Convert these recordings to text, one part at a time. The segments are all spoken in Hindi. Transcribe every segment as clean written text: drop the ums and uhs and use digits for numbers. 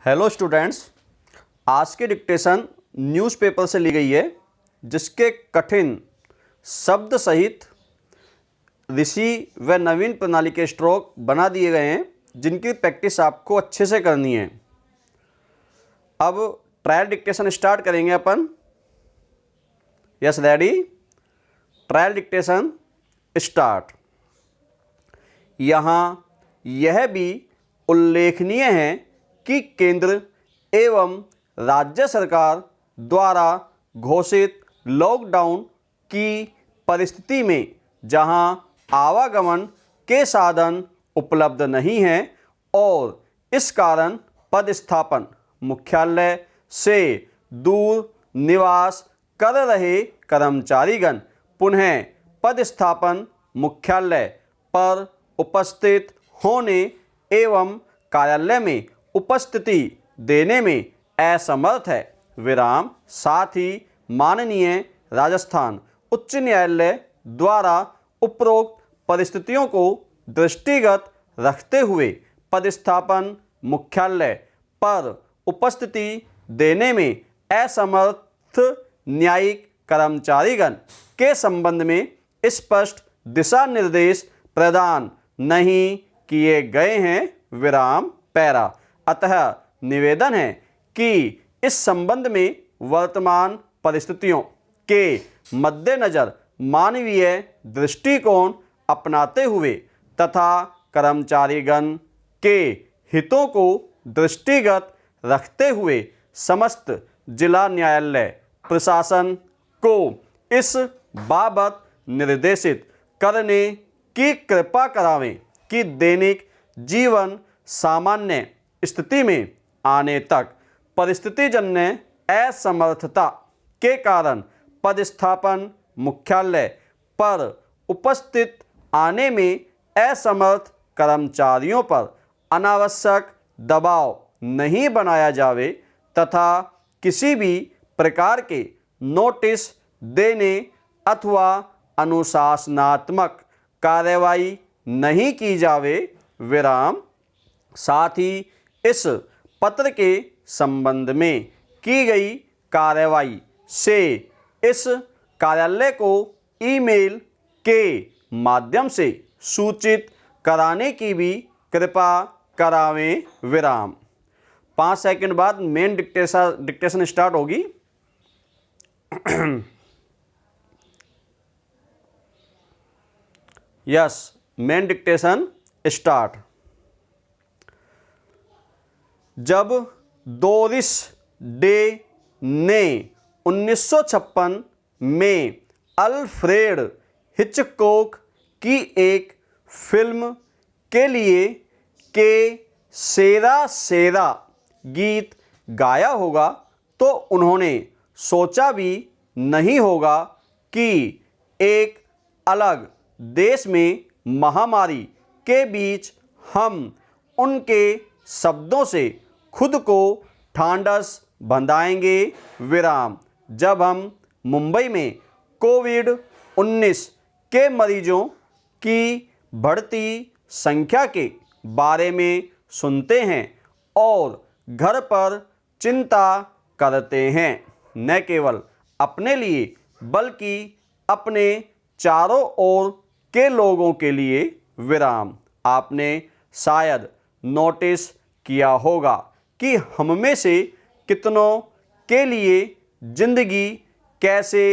हेलो स्टूडेंट्स, आज की डिक्टेशन न्यूज़पेपर से ली गई है, जिसके कठिन शब्द सहित ऋषि व नवीन प्रणाली के स्ट्रोक बना दिए गए हैं, जिनकी प्रैक्टिस आपको अच्छे से करनी है। अब ट्रायल डिक्टेशन स्टार्ट करेंगे अपन। Yes ready? Trial dictation start. यहाँ यह भी उल्लेखनीय है कि केंद्र एवं राज्य सरकार द्वारा घोषित लॉकडाउन की परिस्थिति में जहां आवागमन के साधन उपलब्ध नहीं हैं और इस कारण पदस्थापन मुख्यालय से दूर निवास कर रहे कर्मचारीगण पुनः पदस्थापन मुख्यालय पर उपस्थित होने एवं कार्यालय में उपस्थिति देने में असमर्थ है। विराम। साथ ही माननीय राजस्थान उच्च न्यायालय द्वारा उपरोक्त परिस्थितियों को दृष्टिगत रखते हुए पदस्थापन मुख्यालय पर उपस्थिति देने में असमर्थ न्यायिक कर्मचारीगण के संबंध में स्पष्ट दिशा निर्देश प्रदान नहीं किए गए हैं। विराम पैरा। अतः निवेदन है कि इस संबंध में वर्तमान परिस्थितियों के मद्देनजर मानवीय दृष्टिकोण अपनाते हुए तथा कर्मचारीगण के हितों को दृष्टिगत रखते हुए समस्त जिला न्यायालय प्रशासन को इस बाबत निर्देशित करने की कृपा करावें कि दैनिक जीवन सामान्य स्थिति में आने तक परिस्थितिजन्य असमर्थता के कारण पदस्थापन मुख्यालय पर उपस्थित आने में असमर्थ कर्मचारियों पर अनावश्यक दबाव नहीं बनाया जावे तथा किसी भी प्रकार के नोटिस देने अथवा अनुशासनात्मक कार्रवाई नहीं की जावे। विराम। साथ ही इस पत्र के संबंध में की गई कार्रवाई से इस कार्यालय को ईमेल के माध्यम से सूचित कराने की भी कृपा करावें। विराम। 5 सेकंड बाद मेन डिक्टेशन स्टार्ट होगी। Yes, main dictation start. जब डोरिस डे ने 1956 में अल्फ्रेड हिचकॉक की एक फिल्म के लिए के सेरा सेरा गीत गाया होगा तो उन्होंने सोचा भी नहीं होगा कि एक अलग देश में महामारी के बीच हम उनके शब्दों से खुद को ढांढस बंधाएंगे। विराम। जब हम मुंबई में कोविड-19 के मरीजों की बढ़ती संख्या के बारे में सुनते हैं और घर पर चिंता करते हैं, न केवल अपने लिए बल्कि अपने चारों ओर के लोगों के लिए। विराम। आपने शायद नोटिस किया होगा कि हम में से कितनों के लिए जिंदगी कैसे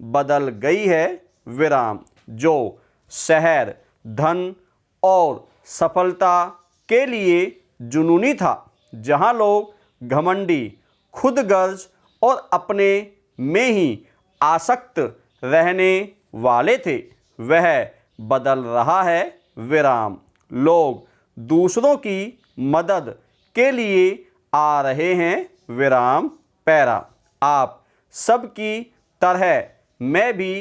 बदल गई है। विराम। जो शहर धन और सफलता के लिए जुनूनी था, जहां लोग घमंडी, खुदगर्ज और अपने में ही आसक्त रहने वाले थे, वह बदल रहा है। विराम। लोग दूसरों की मदद के लिए आ रहे हैं। विराम पैरा। आप सबकी तरह मैं भी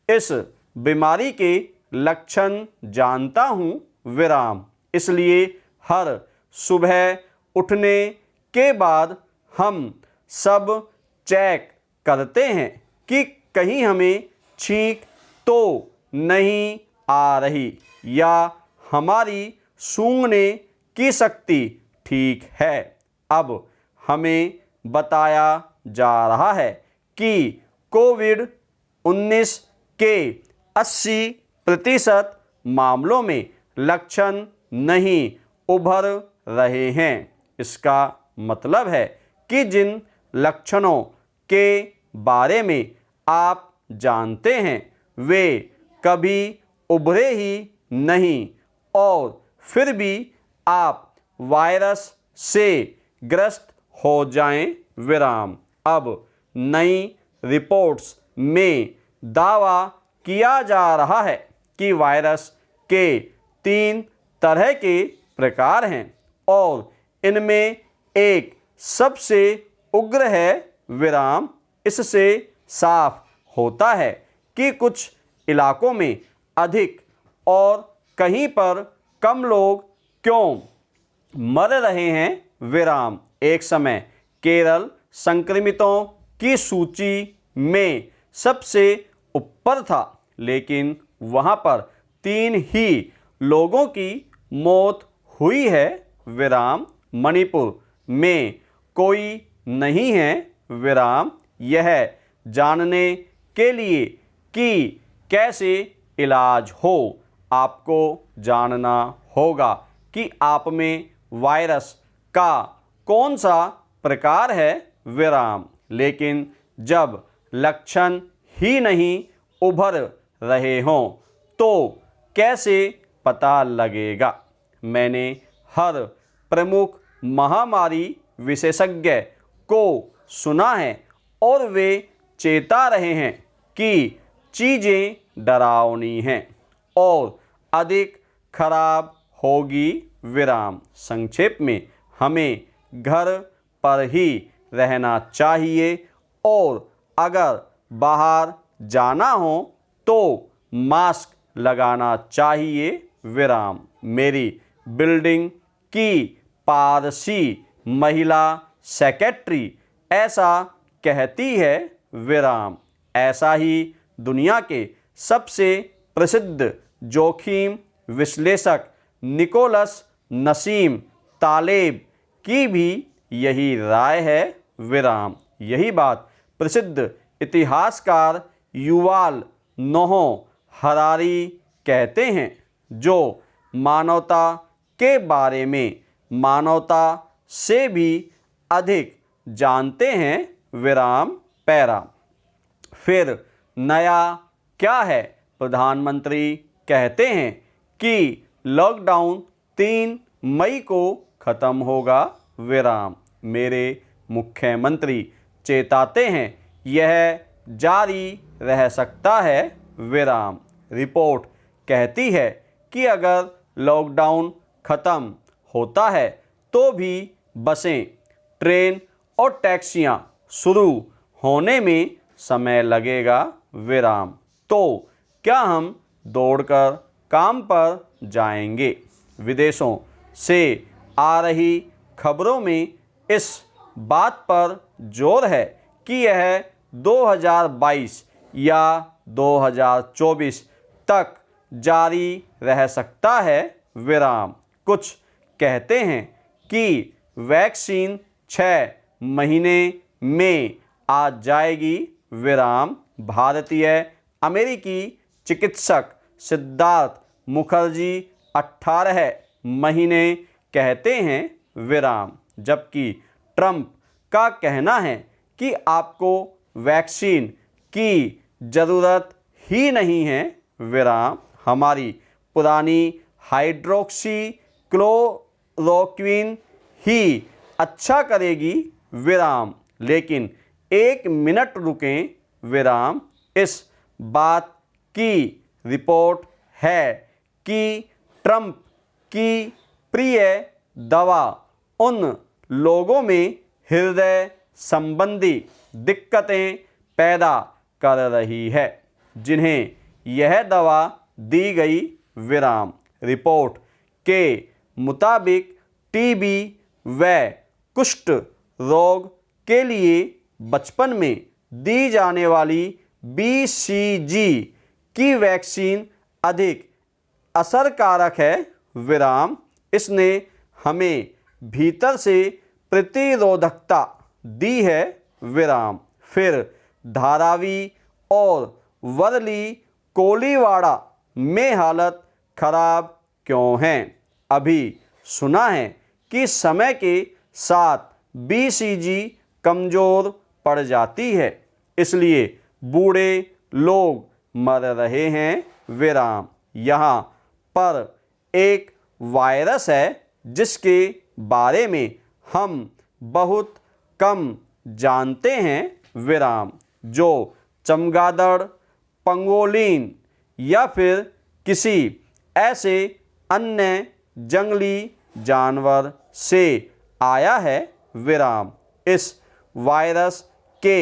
इस बीमारी के लक्षण जानता हूँ। विराम। इसलिए हर सुबह उठने के बाद हम सब चेक करते हैं कि कहीं हमें छींक तो नहीं आ रही या हमारी सूंघने की शक्ति ठीक है। अब हमें बताया जा रहा है कि कोविड-19 के 80% मामलों में लक्षण नहीं उभर रहे हैं। इसका मतलब है कि जिन लक्षणों के बारे में आप जानते हैं वे कभी उभरे ही नहीं और फिर भी आप वायरस से ग्रस्त हो जाएं। विराम। अब नई रिपोर्ट्स में दावा किया जा रहा है कि वायरस के 3 तरह के प्रकार हैं और इनमें एक सबसे उग्र है। विराम। इससे साफ होता है कि कुछ इलाकों में अधिक और कहीं पर कम लोग क्यों मर रहे हैं। विराम। एक समय केरल संक्रमितों की सूची में सबसे ऊपर था, लेकिन वहां पर 3 ही लोगों की मौत हुई है। विराम। मणिपुर में कोई नहीं है। विराम। यह जानने के लिए कि कैसे इलाज हो आपको जानना होगा कि आप में वायरस का कौन सा प्रकार है। विराम। लेकिन जब लक्षण ही नहीं उभर रहे हों तो कैसे पता लगेगा। मैंने हर प्रमुख महामारी विशेषज्ञ को सुना है और वे चेता रहे हैं कि चीज़ें डरावनी हैं और अधिक खराब होगी। विराम। संक्षेप में हमें घर पर ही रहना चाहिए और अगर बाहर जाना हो तो मास्क लगाना चाहिए। विराम। मेरी बिल्डिंग की पारसी महिला सेक्रेटरी ऐसा कहती है। विराम। ऐसा ही दुनिया के सबसे प्रसिद्ध जोखिम विश्लेषक निकोलस नसीम तालेब की भी यही राय है। विराम। यही बात प्रसिद्ध इतिहासकार युवाल नोह हरारी कहते हैं, जो मानवता के बारे में मानवता से भी अधिक जानते हैं। विराम। पैरा। फिर नया क्या है। प्रधानमंत्री कहते हैं कि लॉकडाउन 3 मई को ख़त्म होगा। विराम। मेरे मुख्यमंत्री चेताते हैं यह जारी रह सकता है। विराम। रिपोर्ट कहती है कि अगर लॉकडाउन ख़त्म होता है तो भी बसें, ट्रेन और टैक्सियां शुरू होने में समय लगेगा। विराम। तो क्या हम दौड़कर काम पर जाएंगे। विदेशों से आ रही खबरों में इस बात पर जोर है कि यह 2022 या 2024 तक जारी रह सकता है। विराम। कुछ कहते हैं कि वैक्सीन 6 महीने में आ जाएगी। विराम। भारतीय अमेरिकी चिकित्सक सिद्धार्थ मुखर्जी 18 महीने कहते हैं। विराम। जबकि ट्रंप का कहना है कि आपको वैक्सीन की ज़रूरत ही नहीं है। विराम। हमारी पुरानी हाइड्रोक्सी क्लोरोक्विन ही अच्छा करेगी। विराम। लेकिन 1 मिनट रुकें। विराम। इस बात की रिपोर्ट है कि ट्रंप की प्रिय दवा उन लोगों में हृदय संबंधी दिक्कतें पैदा कर रही है जिन्हें यह दवा दी गई। विराम। रिपोर्ट के मुताबिक टीबी व कुष्ठ रोग के लिए बचपन में दी जाने वाली बीसीजी की वैक्सीन अधिक असरकारक है। विराम। इसने हमें भीतर से प्रतिरोधकता दी है विराम। फिर धारावी और वर्ली कोलीवाड़ा में हालत खराब क्यों है? अभी सुना है कि समय के साथ बीसीजी कमज़ोर पड़ जाती है, इसलिए बूढ़े लोग मर रहे हैं विराम। यहाँ पर एक वायरस है जिसके बारे में हम बहुत कम जानते हैं विराम, जो चमगादड़, पंगोलिन या फिर किसी ऐसे अन्य जंगली जानवर से आया है विराम। इस वायरस के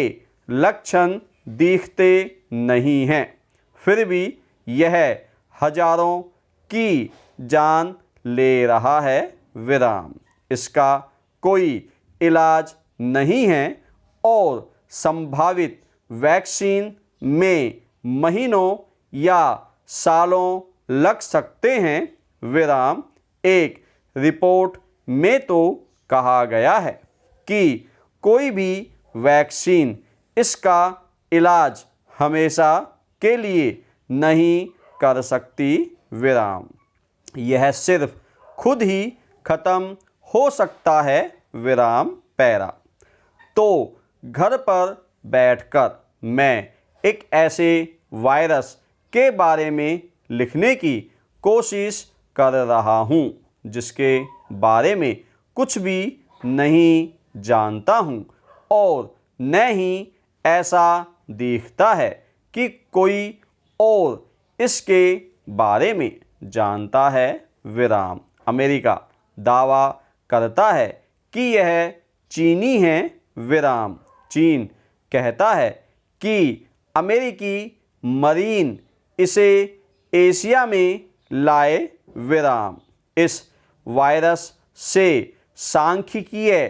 लक्षण दिखते नहीं हैं, फिर भी यह हजारों की जान ले रहा है विराम। इसका कोई इलाज नहीं है और संभावित वैक्सीन में महीनों या सालों लग सकते हैं विराम। एक रिपोर्ट में तो कहा गया है कि कोई भी वैक्सीन इसका इलाज हमेशा के लिए नहीं कर सकती विराम। यह सिर्फ खुद ही खत्म हो सकता है विराम पैरा। तो घर पर बैठकर मैं एक ऐसे वायरस के बारे में लिखने की कोशिश कर रहा हूँ जिसके बारे में कुछ भी नहीं जानता हूँ और न ही ऐसा दिखता है कि कोई और इसके बारे में जानता है विराम। अमेरिका दावा करता है कि यह चीनी है विराम। चीन कहता है कि अमेरिकी मरीन इसे एशिया में लाए विराम। इस वायरस से सांख्यिकीय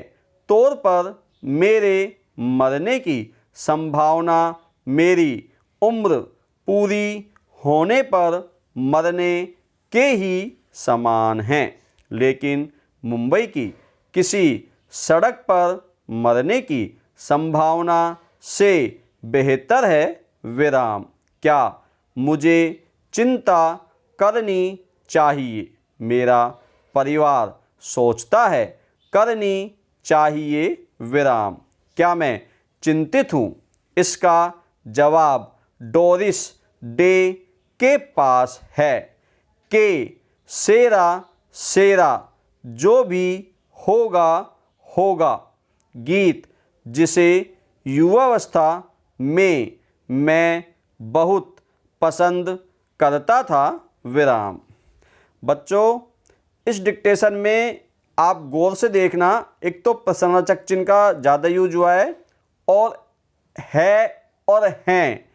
तौर पर मेरे मरने की संभावना मेरी उम्र पूरी होने पर मरने के ही समान है, लेकिन मुंबई की किसी सड़क पर मरने की संभावना से बेहतर है विराम। क्या मुझे चिंता करनी चाहिए? मेरा परिवार सोचता है करनी चाहिए विराम। क्या मैं चिंतित हूँ? इसका जवाब डोरिस डे के पास है कि सेरा सेरा जो भी होगा होगा, गीत जिसे युवावस्था में मैं बहुत पसंद करता था विराम। बच्चों, इस डिक्टेशन में आप गौर से देखना, एक तो प्रश्नवाचक चिन्ह का ज़्यादा यूज हुआ है और हैं,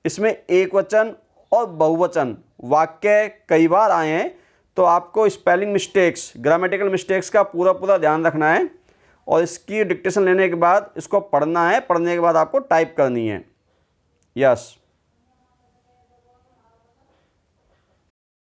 इसमें एक वचन और बहुवचन वाक्य कई बार आए हैं, तो आपको स्पेलिंग मिस्टेक्स, ग्रामेटिकल मिस्टेक्स का पूरा ध्यान रखना है और इसकी डिक्टेशन लेने के बाद इसको पढ़ना है। पढ़ने के बाद आपको टाइप करनी है। यस।